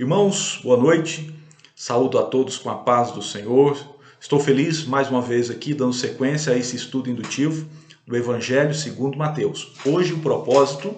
Irmãos, boa noite. Saúdo a todos com a paz do Senhor. Estou feliz mais uma vez aqui dando sequência a esse estudo indutivo do Evangelho segundo Mateus. Hoje o propósito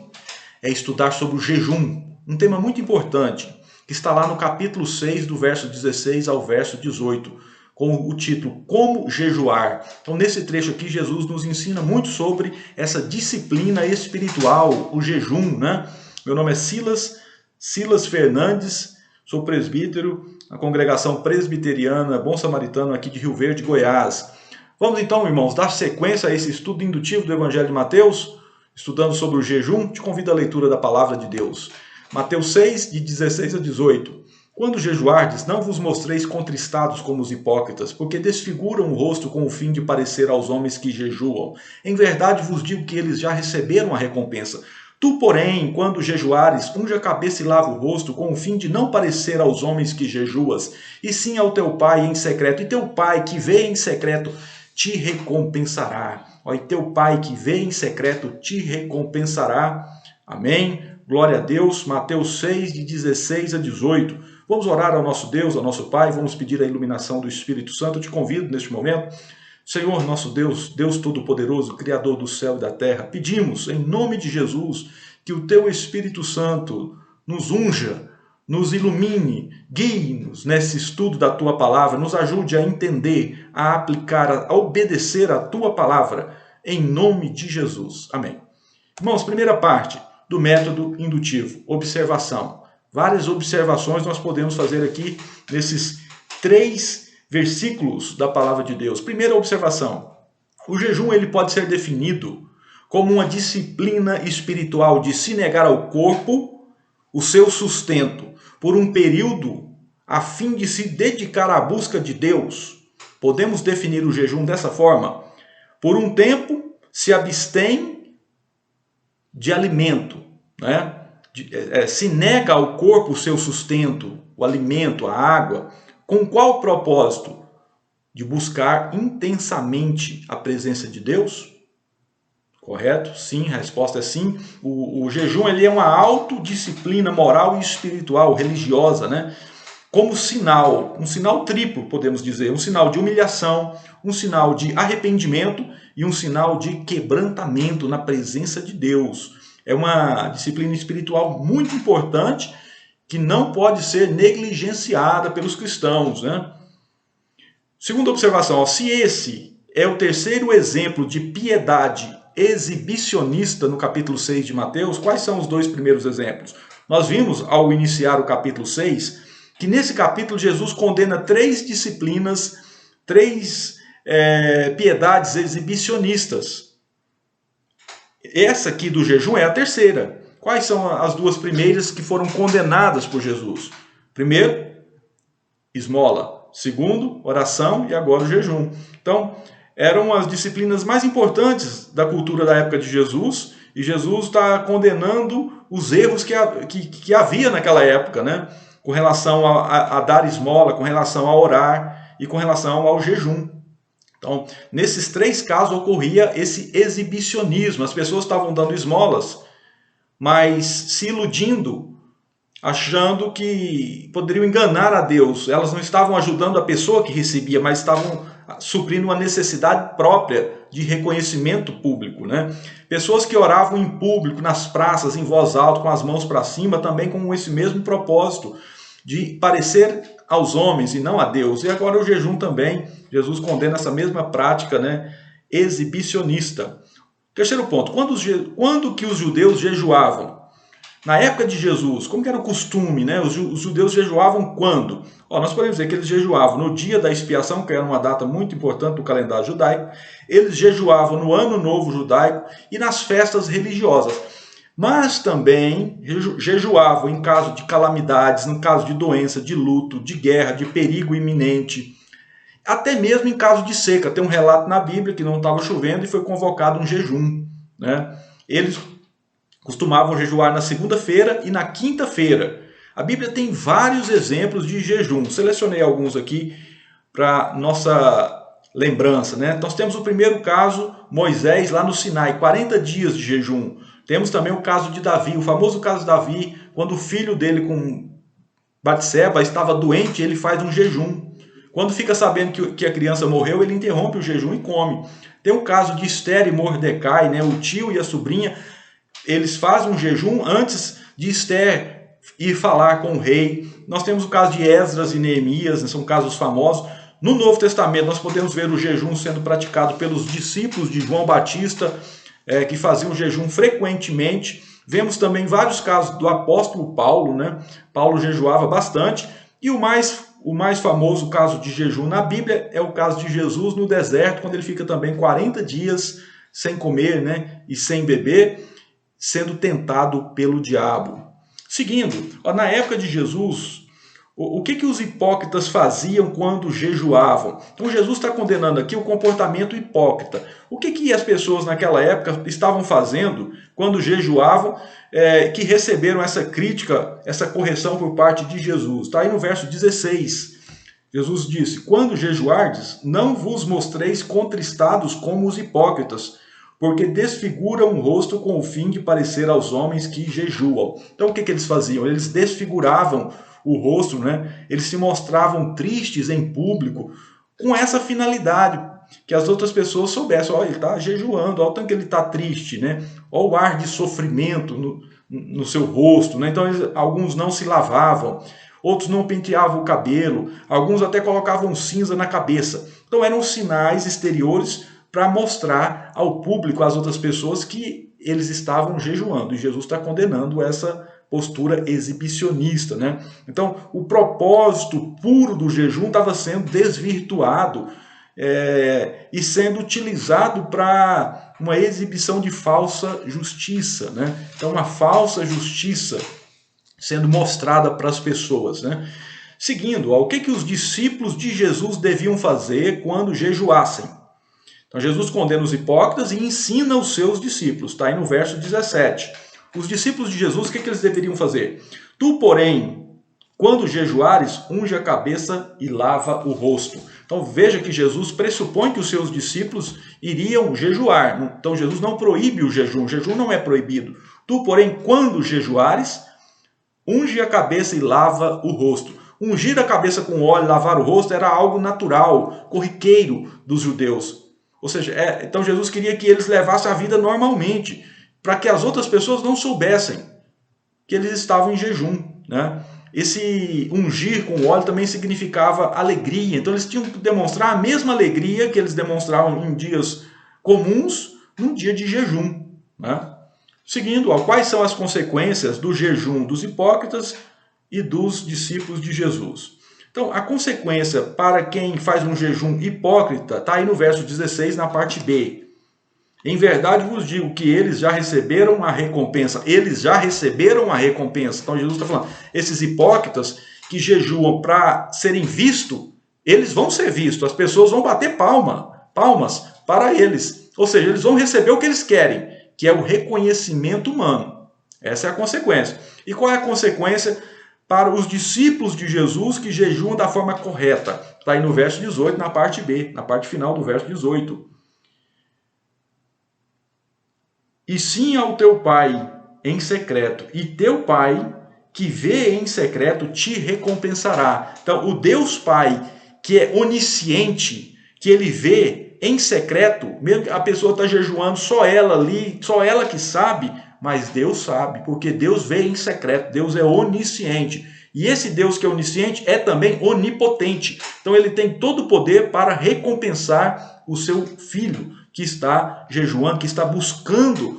é estudar sobre o jejum, um tema muito importante, que está lá no capítulo 6, do verso 16 ao verso 18, com o título Como Jejuar. Então, nesse trecho aqui, Jesus nos ensina muito sobre essa disciplina espiritual, o jejum, né? Meu nome é Silas Fernandes, sou presbítero na congregação presbiteriana Bom Samaritano aqui de Rio Verde, Goiás. Vamos então, irmãos, dar sequência a esse estudo indutivo do Evangelho de Mateus, estudando sobre o jejum. Te convido à leitura da palavra de Deus. Mateus 6, de 16 a 18. Quando jejuardes, não vos mostreis contristados como os hipócritas, porque desfiguram o rosto com o fim de parecer aos homens que jejuam. Em verdade vos digo que eles já receberam a recompensa. Tu, porém, quando jejuares, unge a cabeça e lava o rosto, com o fim de não parecer aos homens que jejuas, e sim ao teu pai em secreto. E teu pai, que vê em secreto, te recompensará. E teu pai, que vê em secreto, te recompensará. Amém? Glória a Deus. Mateus 6, de 16 a 18. Vamos orar ao nosso Deus, ao nosso Pai, vamos pedir a iluminação do Espírito Santo. Eu te convido neste momento. Senhor, nosso Deus, Deus Todo-Poderoso, Criador do céu e da terra, pedimos, em nome de Jesus, que o Teu Espírito Santo nos unja, nos ilumine, guie-nos nesse estudo da Tua Palavra, nos ajude a entender, a aplicar, a obedecer a Tua Palavra, em nome de Jesus. Amém. Irmãos, primeira parte do método indutivo, observação. Várias observações nós podemos fazer aqui nesses 3 versículos da palavra de Deus. Primeira observação: o jejum ele pode ser definido como uma disciplina espiritual de se negar ao corpo o seu sustento por um período a fim de se dedicar à busca de Deus. Podemos definir o jejum dessa forma: por um tempo se abstém de alimento, né? Se nega ao corpo o seu sustento, o alimento, a água. Com qual propósito? De buscar intensamente a presença de Deus? Correto? Sim, a resposta é sim. O jejum ele é uma autodisciplina moral e espiritual, religiosa, né? Como sinal, um sinal triplo, podemos dizer, um sinal de humilhação, um sinal de arrependimento e um sinal de quebrantamento na presença de Deus. É uma disciplina espiritual muito importante que não pode ser negligenciada pelos cristãos, né? Segunda observação, se esse é o terceiro exemplo de piedade exibicionista no capítulo 6 de Mateus, quais são os 2 primeiros exemplos? Nós vimos, ao iniciar o capítulo 6, que nesse capítulo Jesus condena 3 disciplinas, 3 piedades exibicionistas. Essa aqui do jejum é a terceira. Quais são as 2 primeiras que foram condenadas por Jesus? Primeiro, esmola. Segundo, oração e agora o jejum. Então, eram as disciplinas mais importantes da cultura da época de Jesus e Jesus está condenando os erros que havia naquela época, né? Com relação a dar esmola, com relação a orar e com relação ao jejum. Então, nesses 3 casos ocorria esse exibicionismo. As pessoas estavam dando esmolas, mas se iludindo, achando que poderiam enganar a Deus. Elas não estavam ajudando a pessoa que recebia, mas estavam suprindo uma necessidade própria de reconhecimento público, né? Pessoas que oravam em público, nas praças, em voz alta, com as mãos para cima, também com esse mesmo propósito de parecer aos homens e não a Deus. E agora o jejum também, Jesus condena essa mesma prática, né, exibicionista. Terceiro ponto, quando que os judeus jejuavam? Na época de Jesus, como que era o costume, né? Os judeus jejuavam quando? Nós podemos dizer que eles jejuavam no dia da expiação, que era uma data muito importante do calendário judaico. Eles jejuavam no Ano Novo Judaico e nas festas religiosas. Mas também jejuavam em caso de calamidades, em caso de doença, de luto, de guerra, de perigo iminente. Até mesmo em caso de seca. Tem um relato na Bíblia que não estava chovendo e foi convocado um jejum, né? Eles costumavam jejuar na segunda-feira e na quinta-feira. A Bíblia tem vários exemplos de jejum. Selecionei alguns aqui para nossa lembrança, né? Nós temos o primeiro caso, Moisés lá no Sinai, 40 dias de jejum. Temos também o caso de Davi, o famoso caso de Davi, quando o filho dele, com Batseba estava doente, ele faz um jejum. Quando fica sabendo que a criança morreu, ele interrompe o jejum e come. Tem o caso de Esther e Mordecai, né? O tio e a sobrinha, eles fazem um jejum antes de Esther ir falar com o rei. Nós temos o caso de Esdras e Neemias, né? São casos famosos. No Novo Testamento, nós podemos ver o jejum sendo praticado pelos discípulos de João Batista, que faziam jejum frequentemente. Vemos também vários casos do apóstolo Paulo, né? Paulo jejuava bastante. E o mais famoso caso de jejum na Bíblia é o caso de Jesus no deserto, quando ele fica também 40 dias sem comer, né? E sem beber, sendo tentado pelo diabo. Seguindo, na época de Jesus, o que os hipócritas faziam quando jejuavam? Então Jesus está condenando aqui o comportamento hipócrita. O que as pessoas naquela época estavam fazendo quando jejuavam, que receberam essa crítica, essa correção por parte de Jesus? Está aí no verso 16. Jesus disse: quando jejuardes, não vos mostreis contristados como os hipócritas, porque desfiguram o rosto com o fim de parecer aos homens que jejuam. Então o que eles faziam? Eles desfiguravam o rosto, né? Eles se mostravam tristes em público com essa finalidade, que as outras pessoas soubessem: ele está jejuando, olha o tanto que ele está triste, né? Olha o ar de sofrimento no seu rosto, né? Então alguns não se lavavam, outros não penteavam o cabelo, alguns até colocavam cinza na cabeça. Então eram sinais exteriores para mostrar ao público, às outras pessoas, que eles estavam jejuando. E Jesus está condenando essa postura exibicionista, né? Então, o propósito puro do jejum estava sendo desvirtuado e sendo utilizado para uma exibição de falsa justiça, né? Então, uma falsa justiça sendo mostrada para as pessoas, né? Seguindo, o que os discípulos de Jesus deviam fazer quando jejuassem? Então, Jesus condena os hipócritas e ensina os seus discípulos. Está aí no verso 17. Os discípulos de Jesus, o que eles deveriam fazer? Tu, porém, quando jejuares, unge a cabeça e lava o rosto. Então, veja que Jesus pressupõe que os seus discípulos iriam jejuar. Então, Jesus não proíbe o jejum não é proibido. Tu, porém, quando jejuares, unge a cabeça e lava o rosto. Ungir a cabeça com óleo e lavar o rosto era algo natural, corriqueiro dos judeus. Ou seja, então Jesus queria que eles levassem a vida normalmente, para que as outras pessoas não soubessem que eles estavam em jejum, né? Esse ungir com óleo também significava alegria. Então eles tinham que demonstrar a mesma alegria que eles demonstravam em dias comuns, num dia de jejum, né? Seguindo, quais são as consequências do jejum dos hipócritas e dos discípulos de Jesus? Então, a consequência para quem faz um jejum hipócrita está aí no verso 16, na parte B. Em verdade vos digo que eles já receberam a recompensa. Eles já receberam a recompensa. Então Jesus está falando, esses hipócritas que jejuam para serem vistos, eles vão ser vistos. As pessoas vão bater palmas para eles. Ou seja, eles vão receber o que eles querem, que é o reconhecimento humano. Essa é a consequência. E qual é a consequência para os discípulos de Jesus que jejuam da forma correta? Está aí no verso 18, na parte B, na parte final do verso 18. E sim ao teu pai em secreto, e teu pai que vê em secreto te recompensará. Então, o Deus Pai, que é onisciente, que ele vê em secreto, mesmo que a pessoa está jejuando, só ela ali, só ela que sabe, mas Deus sabe, porque Deus vê em secreto, Deus é onisciente. E esse Deus que é onisciente é também onipotente. Então ele tem todo o poder para recompensar o seu filho que está jejuando, que está buscando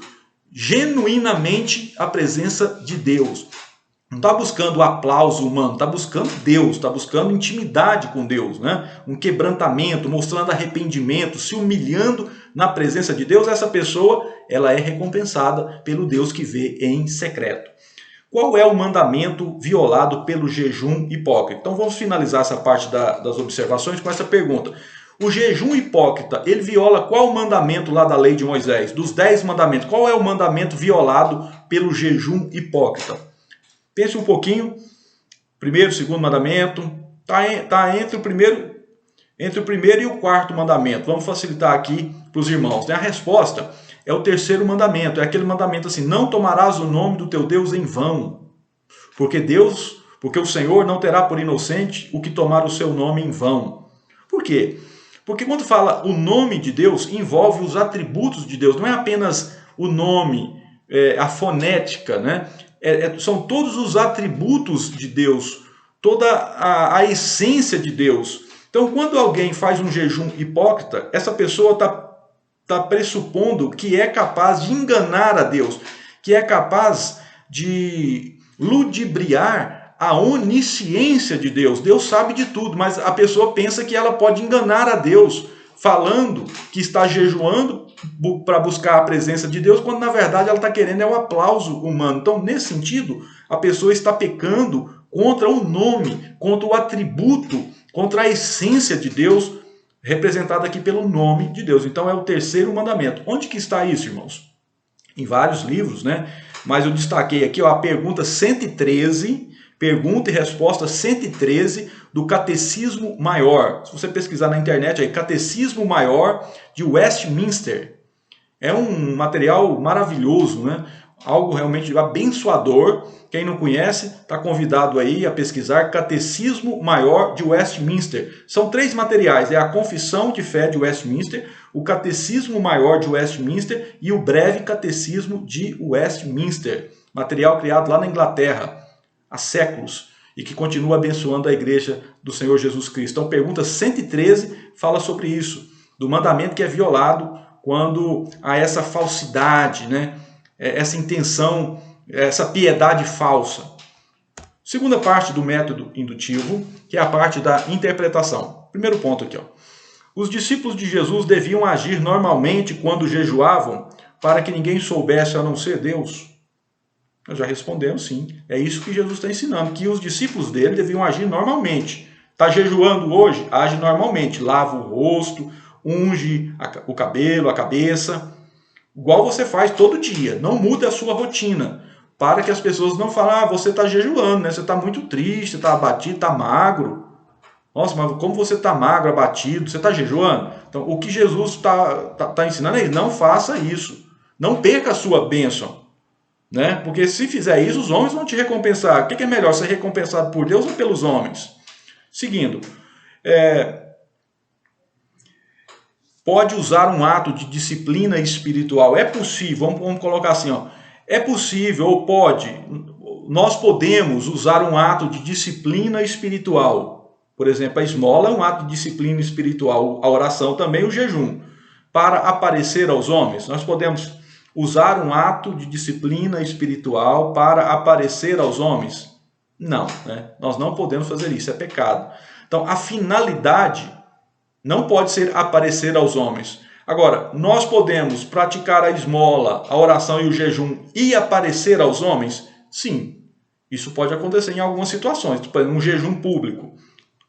genuinamente a presença de Deus. Não está buscando o aplauso humano, está buscando Deus, está buscando intimidade com Deus, né? Um quebrantamento, mostrando arrependimento, se humilhando na presença de Deus. Essa pessoa, ela é recompensada pelo Deus que vê em secreto. Qual é o mandamento violado pelo jejum hipócrita? Então vamos finalizar essa parte das observações com essa pergunta. O jejum hipócrita, ele viola qual mandamento lá da lei de Moisés? Dos 10 mandamentos, qual é o mandamento violado pelo jejum hipócrita? Pense um pouquinho. Primeiro, segundo mandamento. Está entre o primeiro e o quarto mandamento. Vamos facilitar aqui para os irmãos. A resposta é o terceiro mandamento. É aquele mandamento assim: não tomarás o nome do teu Deus em vão. Porque Deus porque o Senhor não terá por inocente o que tomar o seu nome em vão. Por quê? Porque quando fala o nome de Deus, envolve os atributos de Deus, não é apenas o nome, a fonética, né? São todos os atributos de Deus, toda a essência de Deus. Então, quando alguém faz um jejum hipócrita, essa pessoa está pressupondo que é capaz de enganar a Deus, que é capaz de ludibriar a onisciência de Deus. Deus sabe de tudo, mas a pessoa pensa que ela pode enganar a Deus, falando que está jejuando para buscar a presença de Deus, quando na verdade ela está querendo o aplauso humano. Então, nesse sentido, a pessoa está pecando contra o nome, contra o atributo, contra a essência de Deus, representada aqui pelo nome de Deus. Então é o terceiro mandamento. Onde que está isso, irmãos? Em vários livros, né? Mas eu destaquei aqui a pergunta 113, pergunta e resposta 113 do Catecismo Maior. Se você pesquisar na internet aí, Catecismo Maior de Westminster. É um material maravilhoso, né? Algo realmente abençoador. Quem não conhece, está convidado aí a pesquisar Catecismo Maior de Westminster. São 3 materiais, é a Confissão de Fé de Westminster, o Catecismo Maior de Westminster e o Breve Catecismo de Westminster. Material criado lá na Inglaterra há séculos e que continua abençoando a igreja do Senhor Jesus Cristo. Então, pergunta 113 fala sobre isso, do mandamento que é violado quando há essa falsidade, né? Essa intenção, essa piedade falsa. Segunda parte do método indutivo, que é a parte da interpretação. Primeiro ponto aqui, ó. Os discípulos de Jesus deviam agir normalmente quando jejuavam para que ninguém soubesse a não ser Deus. Nós já respondemos sim. É isso que Jesus está ensinando, que os discípulos dele deviam agir normalmente. Está jejuando hoje? Age normalmente. Lava o rosto, unge o cabelo, a cabeça. Igual você faz todo dia. Não mude a sua rotina. Para que as pessoas não falem, você está jejuando, né? Você está muito triste, está abatido, está magro. Nossa, mas como você está magro, abatido, você está jejuando? Então, o que Jesus está ensinando é isso. Não faça isso. Não perca a sua bênção. Né? Porque se fizer isso, os homens vão te recompensar. O que é melhor, ser recompensado por Deus ou pelos homens? Seguindo, pode usar um ato de disciplina espiritual. É possível, vamos colocar assim, ó, é possível ou pode, nós podemos usar um ato de disciplina espiritual. Por exemplo, a esmola é um ato de disciplina espiritual, a oração também, o jejum, para aparecer aos homens. Nós podemos usar um ato de disciplina espiritual para aparecer aos homens? Não, né? Nós não podemos fazer isso, é pecado. Então, a finalidade não pode ser aparecer aos homens. Agora, nós podemos praticar a esmola, a oração e o jejum e aparecer aos homens? Sim, isso pode acontecer em algumas situações, tipo um jejum público.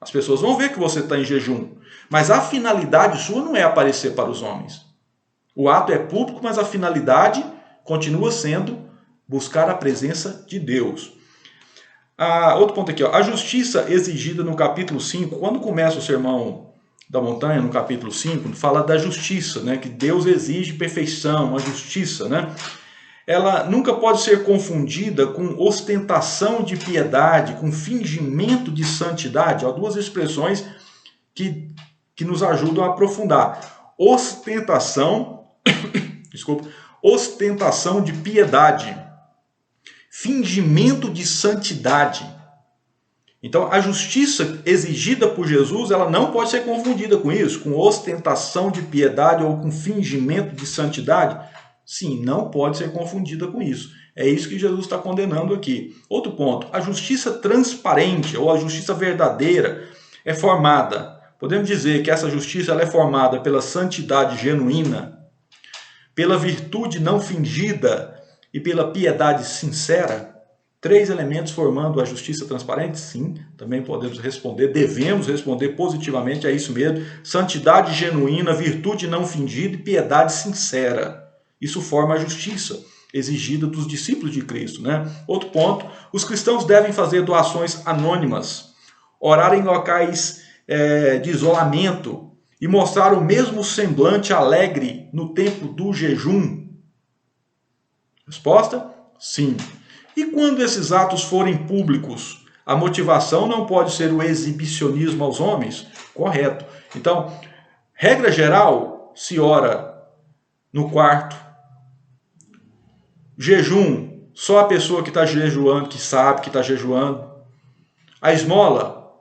As pessoas vão ver que você está em jejum, mas a finalidade sua não é aparecer para os homens. O ato é público, mas a finalidade continua sendo buscar a presença de Deus. Outro ponto aqui, ó, a justiça exigida no capítulo 5, quando começa o sermão da montanha, no capítulo 5, fala da justiça, né, que Deus exige perfeição, a justiça, né? Ela nunca pode ser confundida com ostentação de piedade, com fingimento de santidade. Há 2 expressões que nos ajudam a aprofundar. Ostentação de piedade, fingimento de santidade. Então, a justiça exigida por Jesus, ela não pode ser confundida com isso, com ostentação de piedade ou com fingimento de santidade. Sim, não pode ser confundida com isso. É isso que Jesus está condenando aqui. Outro ponto, a justiça transparente ou a justiça verdadeira é formada. Podemos dizer que essa justiça ela é formada pela santidade genuína, pela virtude não fingida e pela piedade sincera. 3 elementos formando a justiça transparente? Sim, também podemos responder, devemos responder positivamente a isso mesmo. Santidade genuína, virtude não fingida e piedade sincera. Isso forma a justiça exigida dos discípulos de Cristo, né? Outro ponto, os cristãos devem fazer doações anônimas, orar em locais de isolamento e mostrar o mesmo semblante alegre no tempo do jejum. Resposta? Sim. E quando esses atos forem públicos, A motivação não pode ser o exibicionismo aos homens? Correto. Então, regra geral, se ora no quarto. Jejum, só a pessoa que está jejuando, que sabe que está jejuando. A esmola,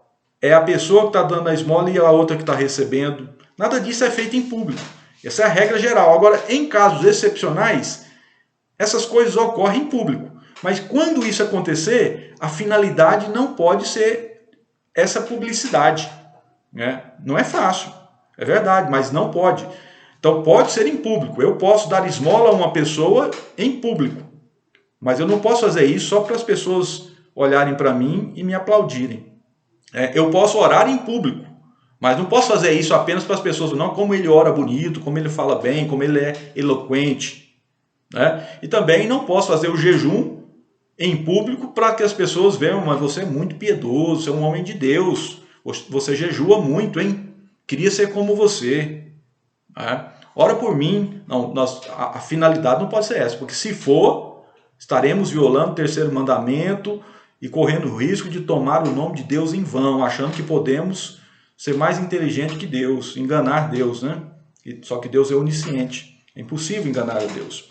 é a pessoa que está dando a esmola e a outra que está recebendo. Nada disso é feito em público. Essa é a regra geral. Agora, em casos excepcionais, essas coisas ocorrem em público. Mas quando isso acontecer, a finalidade não pode ser essa publicidade. Né? Não é fácil, é verdade, mas não pode. Então pode ser em público. Eu posso dar esmola a uma pessoa em público. Mas eu não posso fazer isso só para as pessoas olharem para mim e me aplaudirem. Eu posso orar em público, mas não posso fazer isso apenas para as pessoas, não, como ele ora bonito, como ele fala bem, como ele é eloquente. Né? E também não posso fazer o jejum em público para que as pessoas vejam, mas você é muito piedoso, você é um homem de Deus, você jejua muito, hein? Queria ser como você. Né? Ora por mim. Não, a finalidade não pode ser essa, porque se for, estaremos violando o terceiro mandamento e correndo o risco de tomar o nome de Deus em vão, achando que podemos ser mais inteligente que Deus, enganar Deus, né? Só que Deus é onisciente, é impossível enganar a Deus.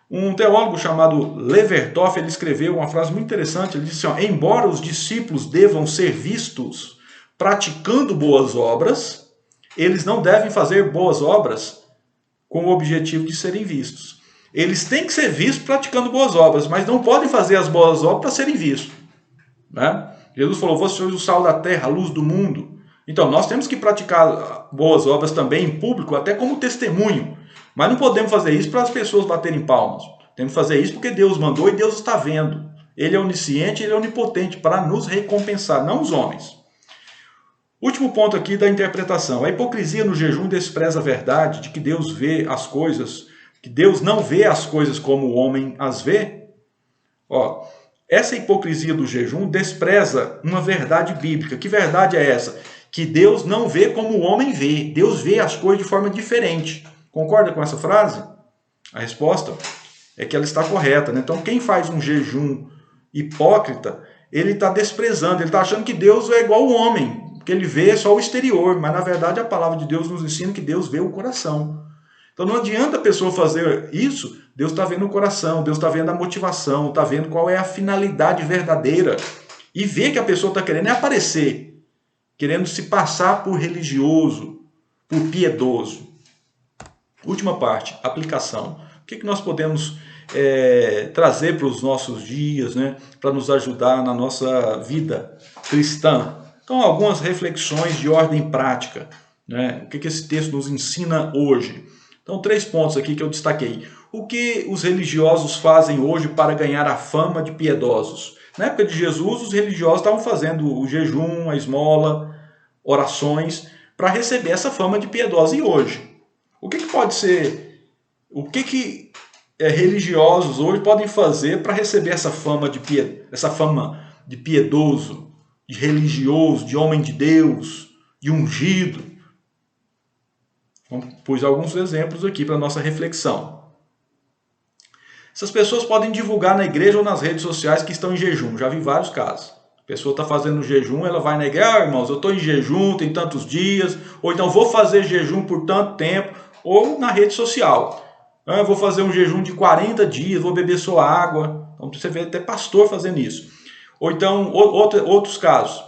Um teólogo chamado Levertov, ele escreveu uma frase muito interessante, ele disse assim, embora os discípulos devam ser vistos praticando boas obras, eles não devem fazer boas obras com o objetivo de serem vistos. Eles têm que ser vistos praticando boas obras, mas não podem fazer as boas obras para serem vistos. Né? Jesus falou, vós sois o sal da terra, a luz do mundo. Então, nós temos que praticar boas obras também em público, até como testemunho. Mas não podemos fazer isso para as pessoas baterem palmas. Temos que fazer isso porque Deus mandou e Deus está vendo. Ele é onisciente, ele é onipotente para nos recompensar, não os homens. Último ponto aqui da interpretação. A hipocrisia no jejum despreza a verdade de que Deus vê as coisas, que Deus não vê as coisas como o homem as vê. Essa hipocrisia do jejum despreza uma verdade bíblica. Que verdade é essa? Que Deus não vê como o homem vê. Deus vê as coisas de forma diferente. Concorda com essa frase? A resposta é que ela está correta. Né? Então, quem faz um jejum hipócrita, ele está desprezando, ele está achando que Deus é igual ao homem, que ele vê só o exterior, mas na verdade a palavra de Deus nos ensina que Deus vê o coração. Então não adianta a pessoa fazer isso, Deus está vendo o coração, Deus está vendo a motivação, está vendo qual é a finalidade verdadeira. E vê que a pessoa está querendo aparecer, querendo se passar por religioso, por piedoso. Última parte, aplicação. O que nós podemos trazer para os nossos dias, né, para nos ajudar na nossa vida cristã? Então, algumas reflexões de ordem prática. Né? O que esse texto nos ensina hoje? Então, 3 pontos aqui que eu destaquei. O que os religiosos fazem hoje para ganhar a fama de piedosos? Na época de Jesus, os religiosos estavam fazendo o jejum, a esmola, orações, para receber essa fama de piedosos. E hoje? O que pode ser... O que religiosos hoje podem fazer para receber essa fama de piedoso, de religioso, de homem de Deus, de ungido? Pus alguns exemplos aqui para nossa reflexão. Essas pessoas podem divulgar na igreja ou nas redes sociais que estão em jejum. Já vi vários casos. A pessoa está fazendo jejum, ela vai na igreja, irmãos, eu estou em jejum, tem tantos dias, ou então vou fazer jejum por tanto tempo, ou na rede social. Eu vou fazer um jejum de 40 dias, vou beber só água. Então você vê até pastor fazendo isso. Ou então, outros casos.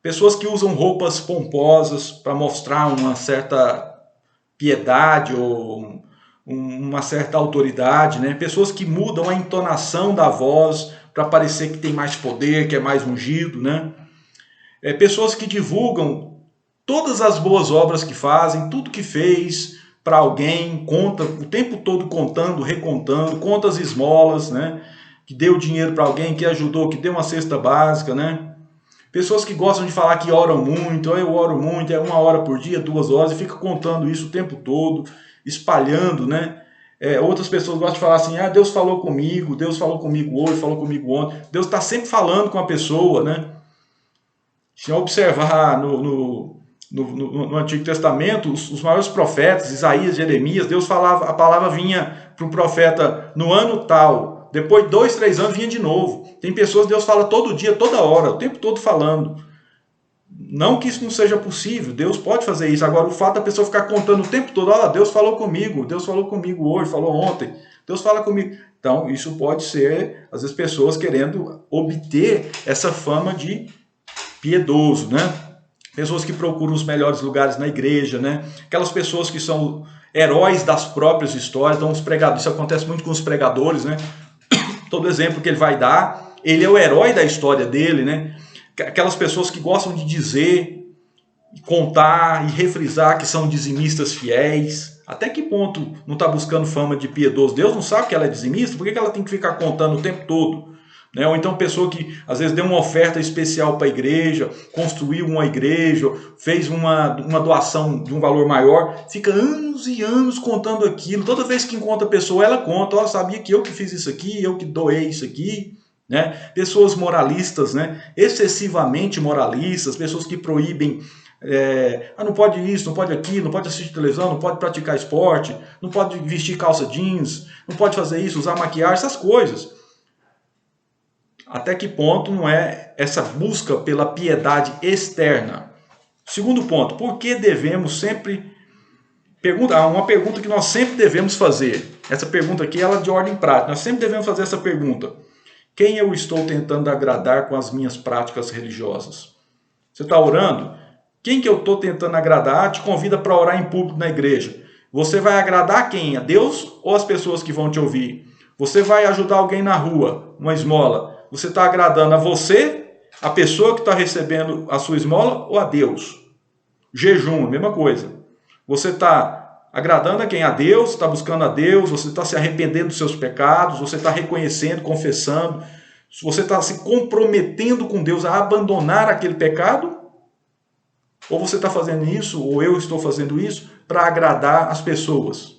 Pessoas que usam roupas pomposas para mostrar uma certa piedade ou uma certa autoridade. Né? Pessoas que mudam a entonação da voz para parecer que tem mais poder, que é mais ungido. Né? Pessoas que divulgam todas as boas obras que fazem, tudo que fez para alguém, conta o tempo todo contando, recontando, conta as esmolas, né? Que deu dinheiro para alguém, que ajudou, que deu uma cesta básica, né? Pessoas que gostam de falar que oram muito, eu oro muito, 1 hora por dia, 2 horas, e fica contando isso o tempo todo, espalhando, né? Outras pessoas gostam de falar assim, Deus falou comigo hoje, falou comigo ontem. Deus está sempre falando com a pessoa, né? Se observar no Antigo Testamento, os maiores profetas, Isaías, Jeremias, Deus falava, a palavra vinha para o profeta no ano tal, Depois de 2, 3 anos vinha de novo. Tem pessoas que Deus fala todo dia, toda hora, o tempo todo falando. Não que isso não seja possível, Deus pode fazer isso. Agora, o fato da pessoa ficar contando o tempo todo, ó, Deus falou comigo hoje, falou ontem, Deus fala comigo. Então, isso pode ser, às vezes, pessoas querendo obter essa fama de piedoso, né? Pessoas que procuram os melhores lugares na igreja, né? Aquelas pessoas que são heróis das próprias histórias. Então, os pregadores, isso acontece muito com os pregadores, né? Todo exemplo que ele vai dar, ele é o herói da história dele, né? Aquelas pessoas que gostam de dizer, contar e refrisar que são dizimistas fiéis. Até que ponto não está buscando fama de piedoso? Deus não sabe que ela é dizimista? Por que ela tem que ficar contando o tempo todo? Né? Ou então pessoa que às vezes deu uma oferta especial para a igreja, construiu uma igreja, fez uma doação de um valor maior, fica anos e anos contando aquilo. Toda vez que encontra a pessoa, ela conta, ó, sabia que eu que fiz isso aqui, eu que doei isso aqui. Né? Pessoas moralistas, né? Excessivamente moralistas, pessoas que proíbem, não pode isso, não pode aquilo, não pode assistir televisão, não pode praticar esporte, não pode vestir calça jeans, não pode fazer isso, usar maquiagem, essas coisas. Até que ponto não é essa busca pela piedade externa? Segundo ponto, por que devemos sempre... uma pergunta que nós sempre devemos fazer. Essa pergunta aqui ela é de ordem prática. Nós sempre devemos fazer essa pergunta. Quem eu estou tentando agradar com as minhas práticas religiosas? Você está orando? Quem que eu estou tentando agradar? Te convida para orar em público na igreja. Você vai agradar quem? A Deus ou as pessoas que vão te ouvir? Você vai ajudar alguém na rua, uma esmola. Você está agradando a você, a pessoa que está recebendo a sua esmola ou a Deus? Jejum, mesma coisa. Você está agradando a quem? A Deus, está buscando a Deus, você está se arrependendo dos seus pecados, você está reconhecendo, confessando, você está se comprometendo com Deus a abandonar aquele pecado? Ou você está fazendo isso, ou eu estou fazendo isso, para agradar as pessoas?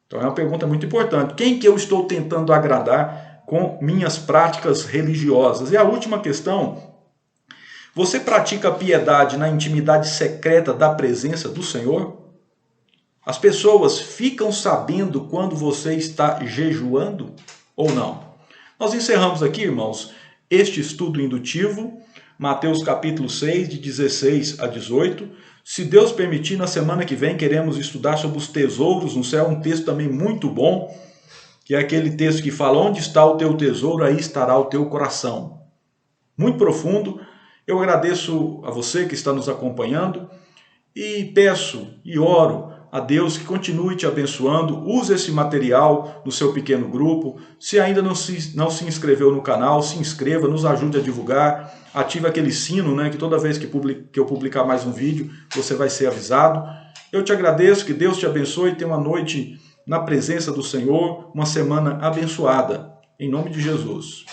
Então é uma pergunta muito importante. Quem que eu estou tentando agradar com minhas práticas religiosas? E a última questão, você pratica a piedade na intimidade secreta da presença do Senhor? As pessoas ficam sabendo quando você está jejuando ou não? Nós encerramos aqui, irmãos, este estudo indutivo, Mateus capítulo 6, de 16 a 18. Se Deus permitir, na semana que vem queremos estudar sobre os tesouros no céu, um texto também muito bom, que é aquele texto que fala, onde está o teu tesouro, aí estará o teu coração. Muito profundo. Eu agradeço a você que está nos acompanhando e peço e oro a Deus que continue te abençoando. Use esse material no seu pequeno grupo. Se ainda não se inscreveu no canal, se inscreva, nos ajude a divulgar. Ative aquele sino, né, que toda vez que eu publicar mais um vídeo, você vai ser avisado. Eu te agradeço, que Deus te abençoe e tenha uma noite na presença do Senhor, uma semana abençoada. Em nome de Jesus.